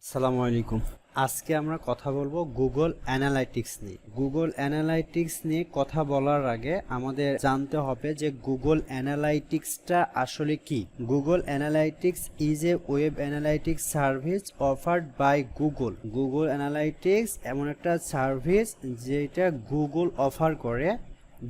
আসসালামু আলাইকুম। আজকে আমরা কথা বলবো গুগল অ্যানালাইটিক্স নিয়ে। গুগল অ্যানালাইটিক্স নিয়ে কথা বলার আগে আমাদের জানতে হবে যে গুগল অ্যানালাইটিক্সটা আসলে কি। Google analytics is a web analytics service offered by Google. Google analytics এমন একটা সার্ভিস যেটা গুগল অফার করে,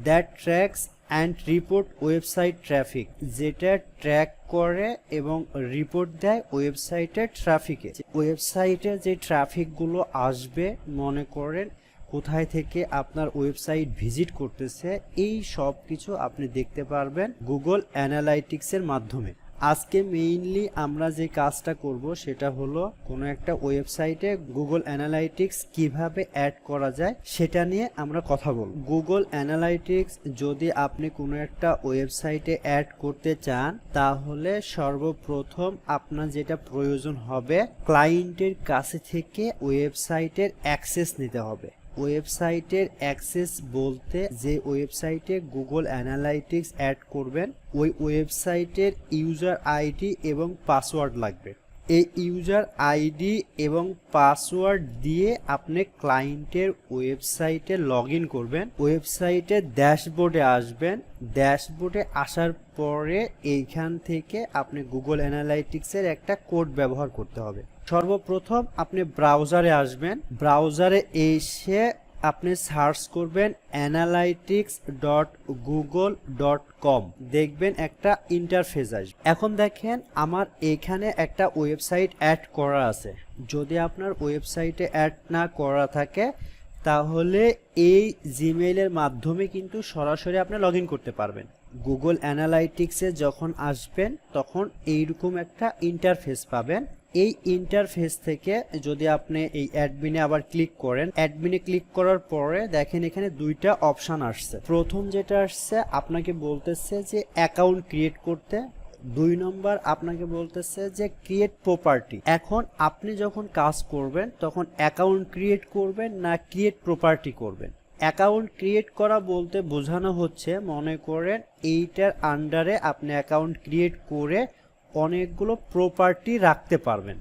that tracks and report website traffic, যেটা ট্র্যাক করে এবং রিপোর্ট দেয় ওয়েবসাইটের ট্রাফিকে। ওয়েবসাইটে যে ট্রাফিকগুলো আসবে, মনে করেন কোথায় থেকে আপনার ওয়েবসাইট ভিজিট করতেছে, এই সব কিছু আপনি দেখতে পারবেন গুগল অ্যানালাইটিক্সের মাধ্যমে। আজকে মেইনলি আমরা যে কাজটা করব সেটা হলো কোনো একটা ওয়েবসাইটে গুগল অ্যানালাইটিক্স কিভাবে অ্যাড করা যায় সেটা নিয়ে আমরা কথা বলব। গুগল অ্যানালাইটিক্স যদি আপনি কোনো একটা ওয়েবসাইটে অ্যাড করতে চান, তাহলে সর্বপ্রথম আপনার যেটা প্রয়োজন হবে, ক্লায়েন্টের কাছে থেকে ওয়েবসাইটের অ্যাক্সেস নিতে হবে। ওয়েবসাইটের অ্যাক্সেস বলতে যে ওয়েবসাইটে গুগল অ্যানালাইটিক্স অ্যাড করবেন ওই ওয়েবসাইটের ইউজার আইডি এবং পাসওয়ার্ড লাগবে। এই ইউজার আইডি এবং পাসওয়ার্ড দিয়ে আপনি ক্লায়েন্টের ওয়েবসাইটে লগ ইন করবেন। ওয়েবসাইটের ড্যাশবোর্ডে আসবেন। ড্যাশবোর্ডে আসার পরে এইখান থেকে আপনি গুগল অ্যানালাইটিক্সের একটা কোড ব্যবহার করতে হবে। সর্বপ্রথম আপনি ব্রাউজারে আসবেন। ব্রাউজারে এসে আপনি সার্চ করবেন analytics.google.com। দেখবেন একটা ইন্টারফেস আসবে। এখন দেখেন আমার এখানে একটা ওয়েবসাইট অ্যাড করা আছে। যদি আপনার ওয়েবসাইটে অ্যাড না করা থাকে, তাহলে এই জিমেইলের মাধ্যমে কিন্তু সরাসরি আপনি লগ ইন করতে পারবেন। গুগল অ্যানালাইটিক্সে যখন আসবেন তখন এইরকম একটা ইন্টারফেস পাবেন। এই ইন্টারফেস থেকে যদি আপনি এই অ্যাডমিনে আবার ক্লিক করেন, অ্যাডমিনে ক্লিক করার পরে দেখেন এখানে দুইটা অপশন আসছে। প্রথম যেটা আসছে আপনাকে বলতেছে যে অ্যাকাউন্ট ক্রিয়েট করতে, 2 নম্বর আপনাকে বলতেছে যে ক্রিয়েট প্রপার্টি। এখন আপনি যখন কাজ করবেন তখন অ্যাকাউন্ট ক্রিয়েট করবেন না ক্রিয়েট প্রপার্টি করবেন। অ্যাকাউন্ট ক্রিয়েট করা বলতে বোঝানো হচ্ছে, মনে করেন এইটার আন্ডারে আপনি অ্যাকাউন্ট ক্রিয়েট করে অনেকগুলো প্রপার্টি রাখতে পারবেন।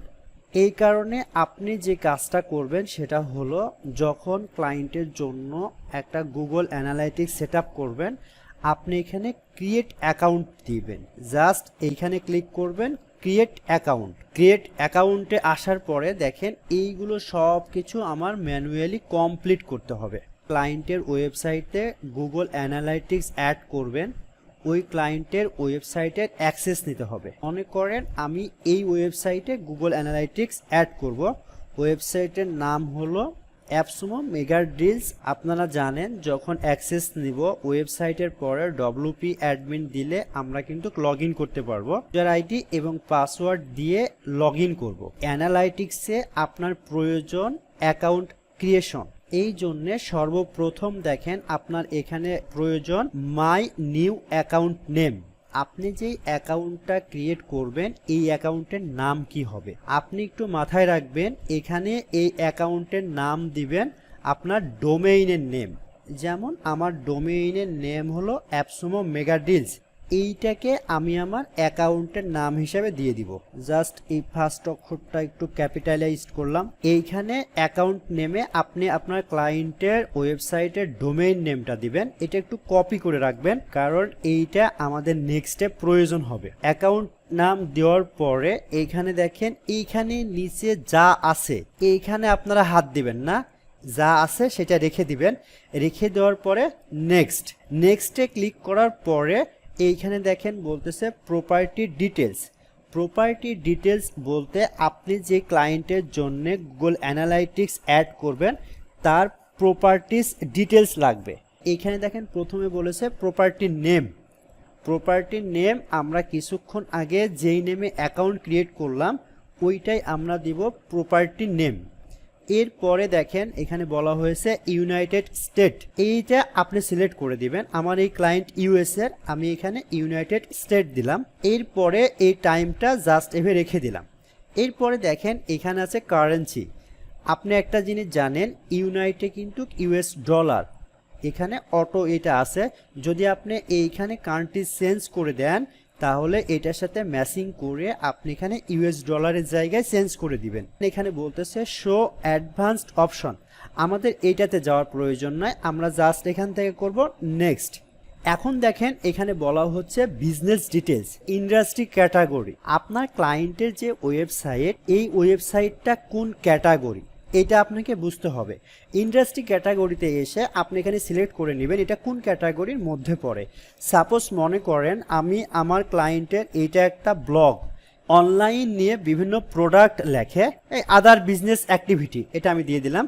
এই কারণে আপনি যে কাজটা করবেন সেটা হলো, যখন ক্লায়েন্টের জন্য একটা গুগল অ্যানালাইটিক্স সেট আপ করবেন, আপনি এখানে ক্রিয়েট অ্যাকাউন্ট দিবেন। জাস্ট এইখানে ক্লিক করবেন, ক্রিয়েট অ্যাকাউন্ট। ক্রিয়েট অ্যাকাউন্টে আসার পরে দেখেন এইগুলো সব কিছু আমার ম্যানুয়ালি কমপ্লিট করতে হবে। ক্লায়েন্টের ওয়েবসাইটে গুগল অ্যানালাইটিক্স অ্যাড করবেন, ওই ক্লায়েন্টের ওয়েবসাইটের অ্যাক্সেস নিতে হবে। মনে করেন আমি এই ওয়েবসাইটে গুগল অ্যানালাইটিক্স অ্যাড করব। ওয়েবসাইটের নাম হলো অ্যাপসমো মেগা ডিলস। আপনারা জানেন যখন অ্যাক্সেস নিব ওয়েবসাইটের পরে WP অ্যাডমিন দিলে আমরা কিন্তু লগ ইন করতে পারবো। ইউজার আইডি এবং পাসওয়ার্ড দিয়ে লগ ইন করবো। অ্যানালাইটিক্সে আপনার প্রয়োজন অ্যাকাউন্ট ক্রিয়েশন। এই জন্যে সর্বপ্রথম দেখেন আপনার এখানে প্রয়োজন মাই নিউ অ্যাকাউন্ট নেম। আপনি যেই অ্যাকাউন্টটা ক্রিয়েট করবেন এই অ্যাকাউন্টের নাম কি হবে, আপনি একটু মাথায় রাখবেন। এখানে এই অ্যাকাউন্টের নাম দিবেন আপনার ডোমেইনের নেম। যেমন আমার ডোমেইনের নেম হলো অ্যাপসমো মেগা ডিলস। এইটাকে আমি আমার অ্যাকাউন্টের নাম হিসেবে দিয়ে দিব। জাস্ট এই ফার্স্ট অক্ষরটা একটু ক্যাপিটালাইজড করলাম। এইখানে অ্যাকাউন্ট নেমে আপনি আপনার ক্লায়েন্টের ওয়েবসাইটের ডোমেইন নেমটা দিবেন। এটা একটু কপি করে রাখবেন, কারণ এইটা আমাদের নেক্সটে প্রয়োজন হবে। অ্যাকাউন্ট নাম দেওয়ার পরে এইখানে দেখেন এইখানে নিচে যা আছে এইখানে আপনারা হাত দিবেন না, যা আছে সেটা রেখে দিবেন। রেখে দেওয়ার পরে নেক্সটে ক্লিক করার পরে এইখানে দেখেন বলতেছে প্রপার্টি ডিটেলস। প্রপার্টি ডিটেলস বলতে আপনি যে ক্লায়েন্টের জন্য গুগল অ্যানালাইটিক্স অ্যাড করবেন তার প্রপার্টিস ডিটেলস লাগবে। এইখানে দেখেন প্রথমে বলেছে প্রপার্টি নেম। প্রপার্টি নেম আমরা কিছুক্ষণ আগে যেই নেমে অ্যাকাউন্ট ক্রিয়েট করলাম ওইটাই আমরা দিব প্রপার্টি নেম। এরপরে দেখেন এখানে বলা হয়েছে ইউনাইটেড স্টেট। এইটা আপনি সিলেক্ট করে দিবেন। আমার এই ক্লায়েন্ট ইউএস এর, আমি এখানে ইউনাইটেড স্টেট দিলাম। এরপরে এই টাইমটা জাস্ট এভাবে রেখে দিলাম। এরপরে দেখেন এখানে আছে কারেন্সি। আপনি একটা জিনিস জানেন, ইউনাইটে কিন্তু ইউএস ডলার, এখানে অটো এটা আছে। যদি আপনি এইখানে কান্ট্রি চেঞ্জ করে দেন তাহলে এটার সাথে ম্যাচিং করে আপনি এখানে ইউএস ডলারের জায়গায় চেঞ্জ করে দিবেন। এখানে বলতেছে শো অ্যাডভান্সড অপশন, আমাদের এইটাতে যাওয়ার প্রয়োজন নয়, আমরা জাস্ট এখান থেকে করব নেক্সট। এখন দেখেন এখানে বলা হচ্ছে বিজনেস ডিটেলস, ইন্ডাস্ট্রি ক্যাটাগরি। আপনার ক্লায়েন্টের যে ওয়েবসাইট, এই ওয়েবসাইটটা কোন ক্যাটাগরি এটা আপনাকে বুঝতে হবে। ইন্ডাস্ট্রি ক্যাটাগরিতে এসে আপনি এখানে সিলেক্ট করে নেবেন এটা কোন ক্যাটাগরির মধ্যে পড়ে। সাপোজ মনে করেন আমি আমার ক্লায়েন্টের এইটা একটা ব্লগ, অনলাইন নিয়ে বিভিন্ন প্রোডাক্ট লেখে, এই আদার বিজনেস অ্যাক্টিভিটি, এটা আমি দিয়ে দিলাম।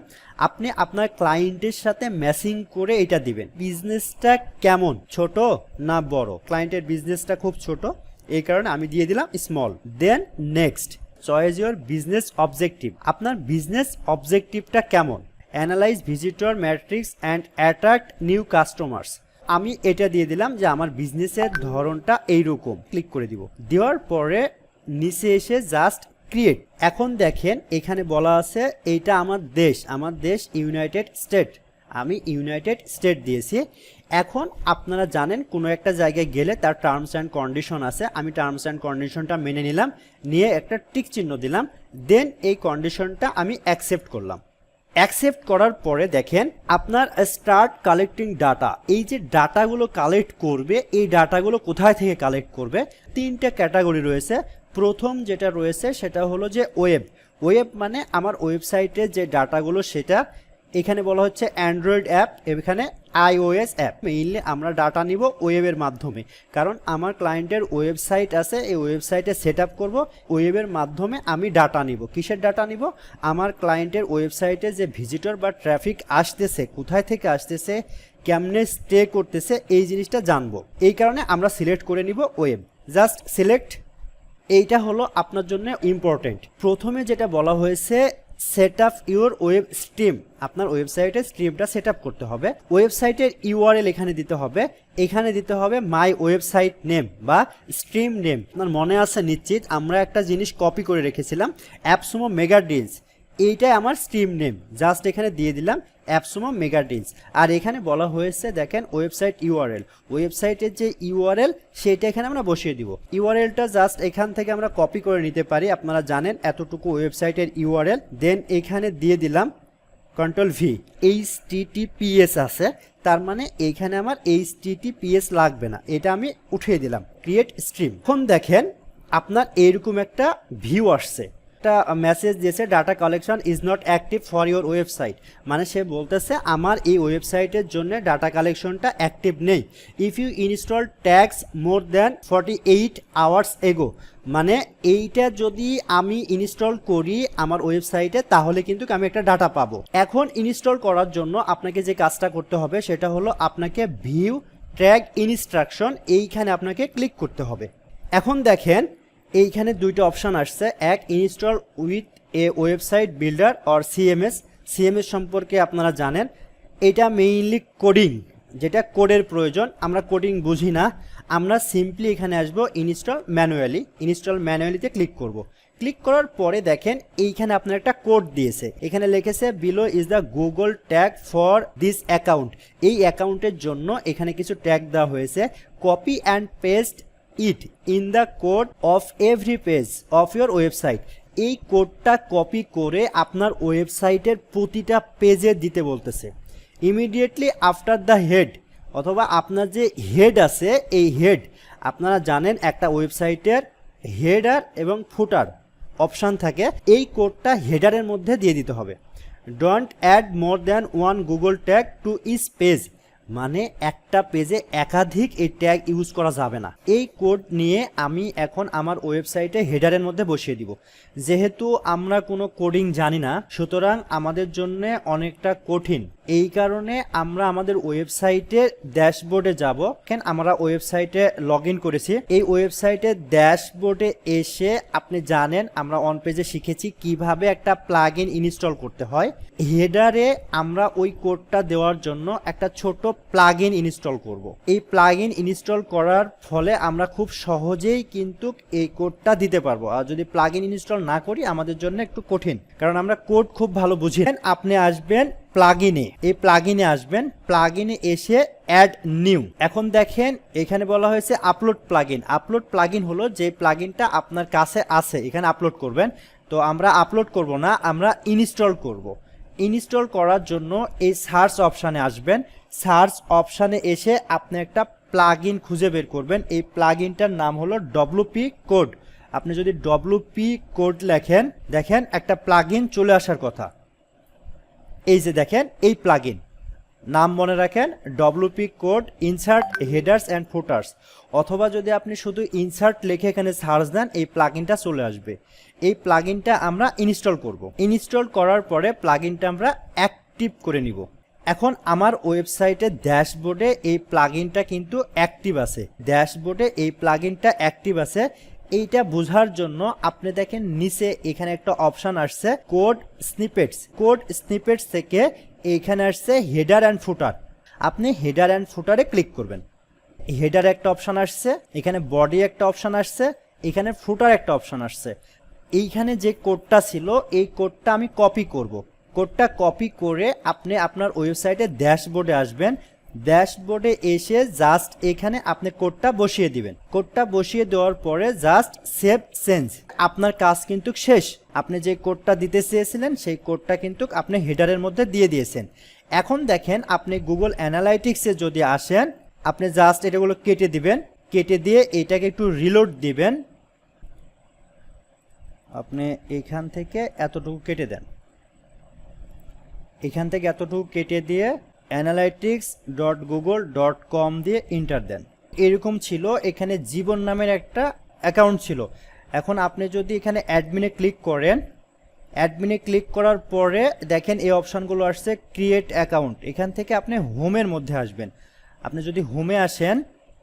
আপনি আপনার ক্লায়েন্টের সাথে ম্যাচিং করে এটা দিবেন। বিজনেসটা কেমন, ছোট না বড়? ক্লায়েন্টের বিজনেসটা খুব ছোট, এই কারণে আমি দিয়ে দিলাম small. Then next, choice your business objective, আপনার বিজনেস অবজেক্টিভটা কেমন? Analyse visitor metrics and attract new customers, আমি এটা দিয়ে দিলাম যে আমার বিজনেসের ধরনটা এইরকম। ক্লিক করে দিব, দেওয়ার পরে নিচে এসে জাস্ট ক্রিয়েট। এখন দেখেন এখানে বলা আছে এইটা আমার দেশ ইউনাইটেড স্টেট, আমি ইউনাইটেড স্টেট দিয়েছি। এখন আপনারা জানেন কোনো একটা জায়গায় গেলে তার টার্মস অ্যান্ড কন্ডিশন আছে, আমি টার্মস অ্যান্ড কন্ডিশনটা মেনে নিলাম, নিয়ে একটা টিক চিহ্ন দিলাম। দেন এই কন্ডিশনটা আমি অ্যাকসেপ্ট করলাম। অ্যাকসেপ্ট করার পরে দেখেন আপনার স্টার্ট কালেক্টিং ডাটা, এই যে ডাটাগুলো কালেক্ট করবে, এই ডাটাগুলো কোথায় থেকে কালেক্ট করবে? তিনটা ক্যাটাগরি রয়েছে। প্রথম যেটা রয়েছে সেটা হলো যে ওয়েব মানে আমার ওয়েবসাইটে যে ডাটাগুলো সেটা। এখানে বলা হচ্ছে অ্যান্ড্রয়েড অ্যাপ, এখানে iOS অ্যাপ। মেইনলি আমরা ডাটা নিব ওয়েবের মাধ্যমে, কারণ আমার ক্লায়েন্টের ওয়েবসাইট আছে, এই ওয়েবসাইটে সেট আপ করবো, ওয়েবের মাধ্যমে আমি ডাটা নিব। কিসের ডাটা নিব? আমার ক্লায়েন্টের ওয়েবসাইটে যে ভিজিটর বা ট্রাফিক আসতেছে, কোথায় থেকে আসতেছে, কেমনে স্টে করতেছে, এই জিনিসটা জানবো। এই কারণে আমরা সিলেক্ট করে নিব ওয়েব, জাস্ট সিলেক্ট। এইটা হলো আপনার জন্য ইম্পর্টেন্ট। প্রথমে যেটা বলা হয়েছে set up your web stream, আপনার ওয়েবসাইটের স্ট্রিমটা সেট আপ করতে হবে। ওয়েবসাইটের ইউআরএল এখানে দিতে হবে, এখানে দিতে হবে মাই ওয়েবসাইট নেম বা স্ট্রিম নেম। আপনার মনে আছে নিশ্চিত, আমরা একটা জিনিস কপি করে রেখেছিলাম, অ্যাপসমো মেগা ডিলস, এইটাই আমার স্ট্রিম নেম, জাস্ট এখানে দিয়ে দিলাম অ্যাপসমো মেগা ডিলস। আর এখানে বলা হয়েছে দেখেন ওয়েবসাইট ইউআরএল, ওয়েবসাইটের যে ইউআরএল সেটা এখানে আমরা বসিয়ে দিব। ইউআরএলটা জাস্ট এখান থেকে আমরা কপি করে নিতে পারি, আপনারা জানেন এতটুকু ওয়েবসাইটের ইউআরএল। দেন এখানে দিয়ে দিলাম কন্ট্রোল ভি, HTTPS আছে, তার মানে এইখানে আমার HTTPS লাগবে না, এটা আমি উঠিয়ে দিলাম। Create stream. এখন দেখেন আপনার এইরকম একটা ভিউ আসছে, একটা মেসেজ দিয়েছে data collection is not active for your website, মানে সে বলতেছে আমার এই ওয়েবসাইটের জন্য ডাটা কালেকশনটা অ্যাক্টিভ নেই। If you install tags more than 48 hours ago, মানে এইটা যদি আমি ইনস্টল করি আমার ওয়েবসাইটে তাহলে কিন্তু আমি একটা ডাটা পাবো। এখন ইনস্টল করার জন্য আপনাকে যে কাজটা করতে হবে সেটা হলো আপনাকে ভিউ ট্যাগ ইনস্ট্রাকশন, এইখানে আপনাকে ক্লিক করতে হবে। এখন দেখেন এইখানে দুইটা অপশান আসছে, এক install with a website builder or CMS সম্পর্কে আপনারা জানেন, এটা মেইনলি কোডিং, যেটা কোডের প্রয়োজন, আমরা কোডিং বুঝি না, আমরা সিম্পলি এখানে আসবো ইনস্টল ম্যানুয়ালিতে ক্লিক করব। ক্লিক করার পরে দেখেন এইখানে আপনার একটা কোড দিয়েছে, এখানে লিখেছে below is the Google tag for this account, এই অ্যাকাউন্টের জন্য এখানে কিছু ট্যাগ দেওয়া হয়েছে। Copy and paste it in the code of every page of your website, এই কোডটা কপি করে আপনার ওয়েবসাইটের প্রতিটা পেজে দিতে বলতেছে। ইমিডিয়েটলি আফটার দ্য হেড, অথবা আপনার যে হেড আছে এই হেড, আপনারা জানেন একটা ওয়েবসাইটের হেডার এবং ফুটার অপশান থাকে, এই কোডটা হেডারের মধ্যে দিয়ে দিতে হবে। Don't add more than one Google tag to each page, মানে একটা পেজে একাধিক এই ট্যাগ ইউজ করা যাবে না। এই কোড নিয়ে আমি এখন আমার ওয়েবসাইটে হেডারের মধ্যে বসিয়ে দিব। যেহেতু আমরা কোনো কোডিং জানি না, সুতরাং আমাদের জন্য অনেকটা কঠিন, এই কারণে আমরা আমাদের ওয়েবসাইটে ড্যাশবোর্ডে যাব। কেন আমরা ওয়েবসাইটে লগ ইন করেছি, এই ওয়েবসাইটে ড্যাশবোর্ডে এসে আপনি জানেন আমরা অন পেজে শিখেছি কিভাবে একটা প্লাগইন ইনস্টল করতে হয়। হেডারে আমরা ওই কোডটা দেওয়ার জন্য একটা ছোট প্লাগইন ইনস্টল করব। এই প্লাগইন ইনস্টল করার ফলে আমরা খুব সহজেই কিন্তু এই কোডটা দিতে পারবো। আর যদি প্লাগইন ইনস্টল না করি আমাদের জন্য একটু কঠিন, কারণ আমরা কোড খুব ভালো বুঝি। আপনি আসবেন প্লাগইনে, এই প্লাগইনে আসবেন, প্লাগইনে এসে অ্যাড নিউ। এখন দেখেন এখানে বলা হয়েছে আপলোড প্লাগইন। আপলোড প্লাগইন হলো যে প্লাগইনটা আপনার কাছে আছে এখানে আপলোড করবেন। তো আমরা আপলোড করব না, আমরা ইনস্টল করব। ইনস্টল করার জন্য এই সার্চ অপশানে আসবেন। সার্চ অপশানে এসে আপনি একটা প্লাগইন খুঁজে বের করবেন। এই প্লাগইনটার নাম হলো ডব্লিউপি কোড। আপনি যদি ডব্লিউপি কোড লেখেন, দেখেন একটা প্লাগইন চলে আসার কথা। এই যে দেখেন এই প্লাগইন, নাম মনে রাখেন WP code insert headers and footers, অথবা যদি আপনি শুধু ইনসার্ট লিখে এখানে সার্চ দেন এই প্লাগইনটা চলে আসবে। এই প্লাগইনটা আমরা ইনস্টল করব। ইনস্টল করার পরে প্লাগইনটা আমরা অ্যাক্টিভ করে নিব। এখন আমার ওয়েবসাইটের ড্যাশবোর্ডে এই প্লাগইনটা কিন্তু অ্যাক্টিভ আছে। ড্যাশবোর্ডে এই প্লাগইনটা অ্যাক্টিভ আছে, এইটা বোঝার জন্য আপনি দেখেন নিচে এখানে একটা অপশন আসছে কোড স্নিপেটস। কোড স্নিপেটস থেকে এইখানে আসছে হেডার অ্যান্ড ফুটার। আপনি হেডার অ্যান্ড ফুটারে ক্লিক করবেন। হেডার একটা অপশন আসছে, এখানে বডি একটা অপশন আসছে, এখানে ফুটার একটা অপশন আসছে। এইখানে যে কোডটা ছিল এই কোডটা আমি কপি করব। কোডটা কপি করে আপনি আপনার ওয়েবসাইটে ড্যাশবোর্ডে আসবেন। ড্যাশবোর্ডে এসে জাস্ট এখানে আপনি কোডটা বসিয়ে দিবেন। কোডটা বসিয়ে দেওয়ার পরে জাস্ট সেভ চেঞ্জ, আপনার কাজ কিন্তু শেষ। আপনি যে কোডটা দিতে চেয়েছিলেন সেই কোডটা কিন্তু আপনি হেডারের মধ্যে দিয়ে দিয়েছেন। এখন দেখেন আপনি গুগল অ্যানালাইটিক্সে যদি আসেন, আপনি জাস্ট এটাগুলো কেটে দিবেন। কেটে দিয়ে এটাকে একটু রিলোড দিবেন। আপনি এখান থেকে এতটুকু কেটে দেন, এখান থেকে এতটুকু কেটে দিয়ে analytics.google.com দিয়ে এন্টার দেন। এরকম ছিল, এখানে জীবন নামের একটা অ্যাকাউন্ট ছিল। এখন আপনি যদি এখানে অ্যাডমিনে ক্লিক করেন, অ্যাডমিনে ক্লিক করার পরে দেখেন এই অপশানগুলো আসছে ক্রিয়েট অ্যাকাউন্ট। এখান থেকে আপনি হোমের মধ্যে আসবেন। আপনি যদি হোমে আসেন,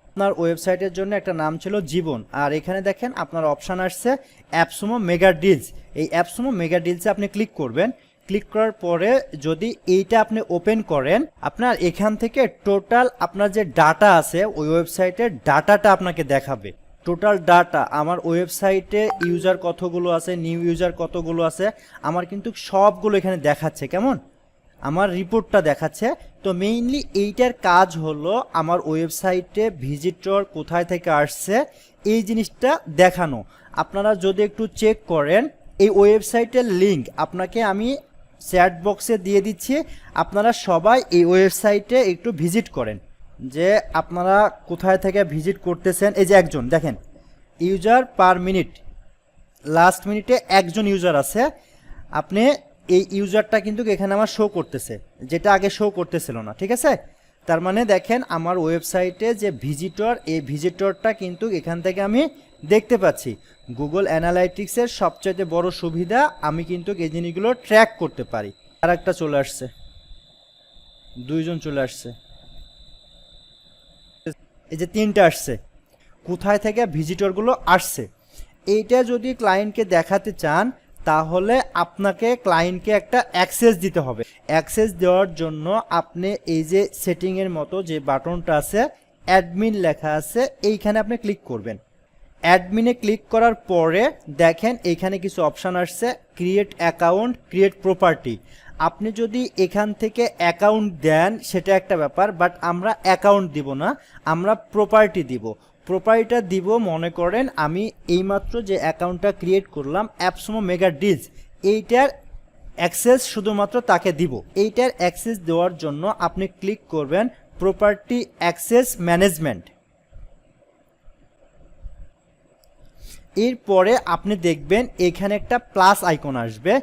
আপনার ওয়েবসাইটের জন্য একটা নাম ছিল জীবন, আর এখানে দেখেন আপনার অপশান আসছে অ্যাপসমো মেগা ডিলস। এই অ্যাপসমো মেগা ডিলসে আপনি ক্লিক করবেন। ক্লিক করার পরে যদি এইটা আপনি ওপেন করেন, আপনার এখান থেকে টোটাল আপনার যে ডাটা আছে ওই ওয়েবসাইটের ডাটাটা আপনাকে দেখাবে। টোটাল ডাটা আমার ওয়েবসাইটে ইউজার কতগুলো আছে, নিউ ইউজার কতগুলো আছে, আমার কিন্তু সবগুলো এখানে দেখাচ্ছে। কেমন আমার রিপোর্টটা দেখাচ্ছে। তো মেইনলি এইটার কাজ হলো আমার ওয়েবসাইটে ভিজিটর কোথায় থেকে আসছে এই জিনিসটা দেখানো। আপনারা যদি একটু চেক করেন, এই ওয়েবসাইটের লিঙ্ক আপনাকে আমি চ্যাট বক্সে দিয়ে দিচ্ছি। আপনারা সবাই এই ওয়েবসাইটে একটু ভিজিট করেন যে আপনারা কোথায় থেকে ভিজিট করতেছেন। এই যে একজন দেখেন ইউজার পার মিনিট, লাস্ট মিনিটে একজন ইউজার আছে। আপনি এই ইউজারটা কিন্তু এখানে আমার শো করতেছে, যেটা আগে শো করতেছিল না। ঠিক আছে, তার মানে দেখেন আমার ওয়েবসাইটে যে ভিজিটর, এই ভিজিটরটা কিন্তু এখান থেকে আমি দেখতে পাচ্ছি। গুগল অ্যানালাইটিক্সের সবচাইতে বড় সুবিধা আমি কিন্তু এই জিনিসগুলো ট্র্যাক করতে পারি। আর একটা চলে আসছে, দুইজন চলে আসছে, এই যে তিনটা আসছে। কোথায় থেকে ভিজিটরগুলো আসছে এইটা যদি ক্লায়েন্টকে দেখাতে চান তাহলে আপনাকে ক্লায়েন্টকে একটা অ্যাক্সেস দিতে হবে। অ্যাক্সেস দেওয়ার জন্য আপনি এই যে সেটিংয়ের মতো যে বাটনটা আছে অ্যাডমিন লেখা আছে, এইখানে আপনি ক্লিক করবেন। অ্যাডমিনে ক্লিক করার পরে দেখেন এখানে কিছু অপশান আসছে ক্রিয়েট অ্যাকাউন্ট, ক্রিয়েট প্রপার্টি। আপনি যদি এখান থেকে অ্যাকাউন্ট দেন সেটা একটা ব্যাপার, বাট আমরা অ্যাকাউন্ট দিব না, আমরা প্রপার্টি দিব। প্রপার্টিটা দিব মনে করেন আমি এইমাত্র যে অ্যাকাউন্টটা ক্রিয়েট করলাম অ্যাপসমো মেগা ডিলস, এইটার অ্যাক্সেস শুধুমাত্র তাকে দিব। এইটার অ্যাক্সেস দেওয়ার জন্য আপনি ক্লিক করবেন প্রপার্টি অ্যাক্সেস ম্যানেজমেন্ট। এরপরে আপনি দেখবেন এখানে একটা প্লাস আইকন আসবে,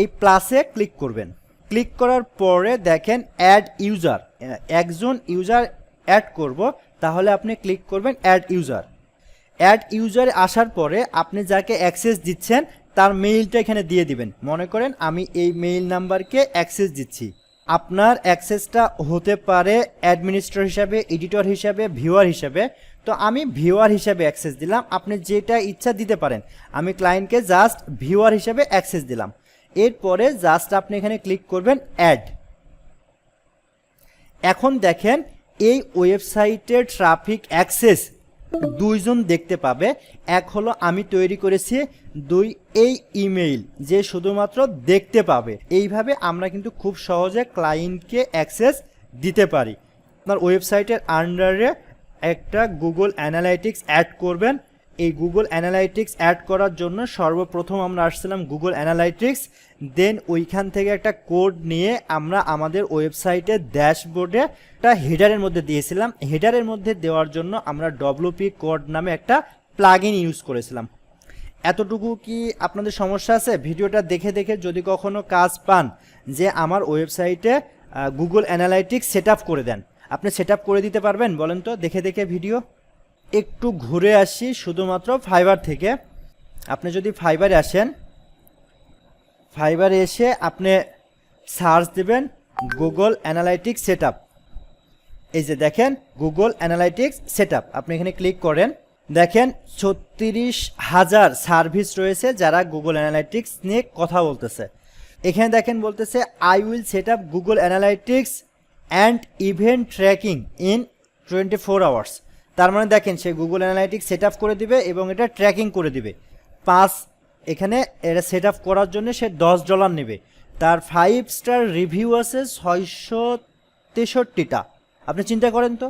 এই প্লাসে ক্লিক করবেন। ক্লিক করার পরে দেখেন অ্যাড ইউজার, একজন ইউজার অ্যাড করব, তাহলে আপনি ক্লিক করবেন অ্যাড ইউজার। অ্যাড ইউজার আসার পরে আপনি যাকে অ্যাক্সেস দিচ্ছেন তার মেইলটা এখানে দিয়ে দিবেন। মনে করেন আমি এই মেইল নাম্বারকে অ্যাক্সেস দিচ্ছি। আপনার অ্যাক্সেসটা হতে পারে অ্যাডমিনিস্ট্রেটর হিসাবে, এডিটর হিসাবে, ভিউয়ার হিসাবে। তো আমি ভিউয়ার হিসাবে অ্যাক্সেস দিলাম, আপনি যেটা ইচ্ছা দিতে পারেন। আমি ক্লায়েন্টকে জাস্ট ভিউয়ার হিসাবে অ্যাক্সেস দিলাম। এরপরে জাস্ট আপনি এখানে ক্লিক করবেন অ্যাড। এখন দেখেন এই ওয়েবসাইটের ট্রাফিক অ্যাক্সেস দুইজন দেখতে পাবে। এক হলো আমি তৈরি করেছি, দুই এই ইমেইল যে শুধুমাত্র দেখতে পাবে। এইভাবে আমরা কিন্তু খুব সহজে ক্লায়েন্টকে অ্যাক্সেস দিতে পারি। আপনার ওয়েবসাইটের আন্ডারে একটা গুগল অ্যানালাইটিক্স অ্যাড করবেন। এই গুগল অ্যানালাইটিক্স অ্যাড করার জন্য সর্বপ্রথম আমরা আসছিলাম গুগল অ্যানালাইটিক্স, দেন ওইখান থেকে একটা কোড নিয়ে আমরা আমাদের ওয়েবসাইটের ড্যাশবোর্ডে একটা হেডারের মধ্যে দিয়েছিলাম। হেডারের মধ্যে দেওয়ার জন্য আমরা ডব্লিউপি কোড নামে একটা প্লাগইন ইউজ করেছিলাম। এতটুকু কি আপনাদের সমস্যা আছে? ভিডিওটা দেখে দেখে যদি কখনো কাজ পান যে আমার ওয়েবসাইটে গুগল অ্যানালাইটিক্স সেট আপ করে দেন, আপনি সেট আপ করে দিতে পারবেন বলেন তো দেখে দেখে ভিডিও? একটু ঘুরে আসি শুধুমাত্র ফাইবার থেকে। আপনি যদি ফাইবারে আসেন, ফাইবারে এসে আপনি সার্চ দেবেন গুগল অ্যানালাইটিক্স সেট আপ। এই যে দেখেন গুগল অ্যানালাইটিক্স সেট আপ, আপনি এখানে ক্লিক করেন। দেখেন 36,000 সার্ভিস রয়েছে যারা গুগল অ্যানালাইটিক্স নিয়ে কথা বলতেছে। এখানে দেখেন বলতেছে I will set up Google analytics and event tracking in 24 hours. তার মানে দেখেন সে গুগল অ্যানালাইটিক্স সেট আপ করে দিবে এবং এটা ট্র্যাকিং করে দিবে। এখানে এটা সেট আপ করার জন্য সে $10 নেবে। তার 5 স্টার রিভিউ আছে 663টা। আপনি চিন্তা করেন তো।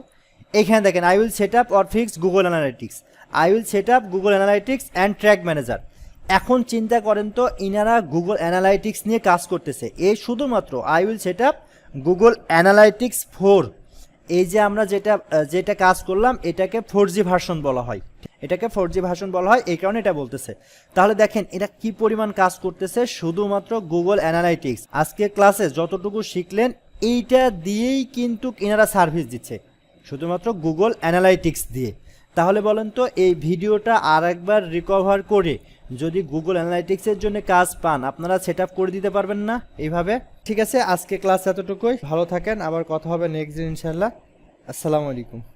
এখানে দেখেন I will set up or fix Google analytics, I will set up Google analytics and track manager. এখন চিন্তা করেন তো ইনারা গুগল অ্যানালাইটিক্স নিয়ে কাজ করতেছে। এই শুধুমাত্র I will set up Google analytics 4, এই যে আমরা যেটা কাজ করলাম এটাকে 4G ভার্সন বলা হয়, এটাকে 4G ভার্সন বলা হয়, এই কারণে এটা বলতেছে। তাহলে দেখেন এটা কি পরিমাণ কাজ করতেছে শুধুমাত্র গুগল অ্যানালাইটিক্স। আজকে ক্লাসে যতটুকু শিখলেন এইটা দিয়েই কিন্তু এনারা সার্ভিস দিচ্ছে, শুধুমাত্র গুগল অ্যানালাইটিক্স দিয়ে। তাহলে বলেন তো এই ভিডিওটা আর একবার রিকভার করে যদি গুগল অ্যানালাইটিক্সের জন্য কাজ পান আপনারা সেট আপ করে দিতে পারবেন না এইভাবে? ঠিক আছে, আজকে ক্লাস এতটুকুই। ভালো থাকেন, আবার কথা হবে নেক্সট দিন ইনশাল্লাহ। আসসালামু আলাইকুম।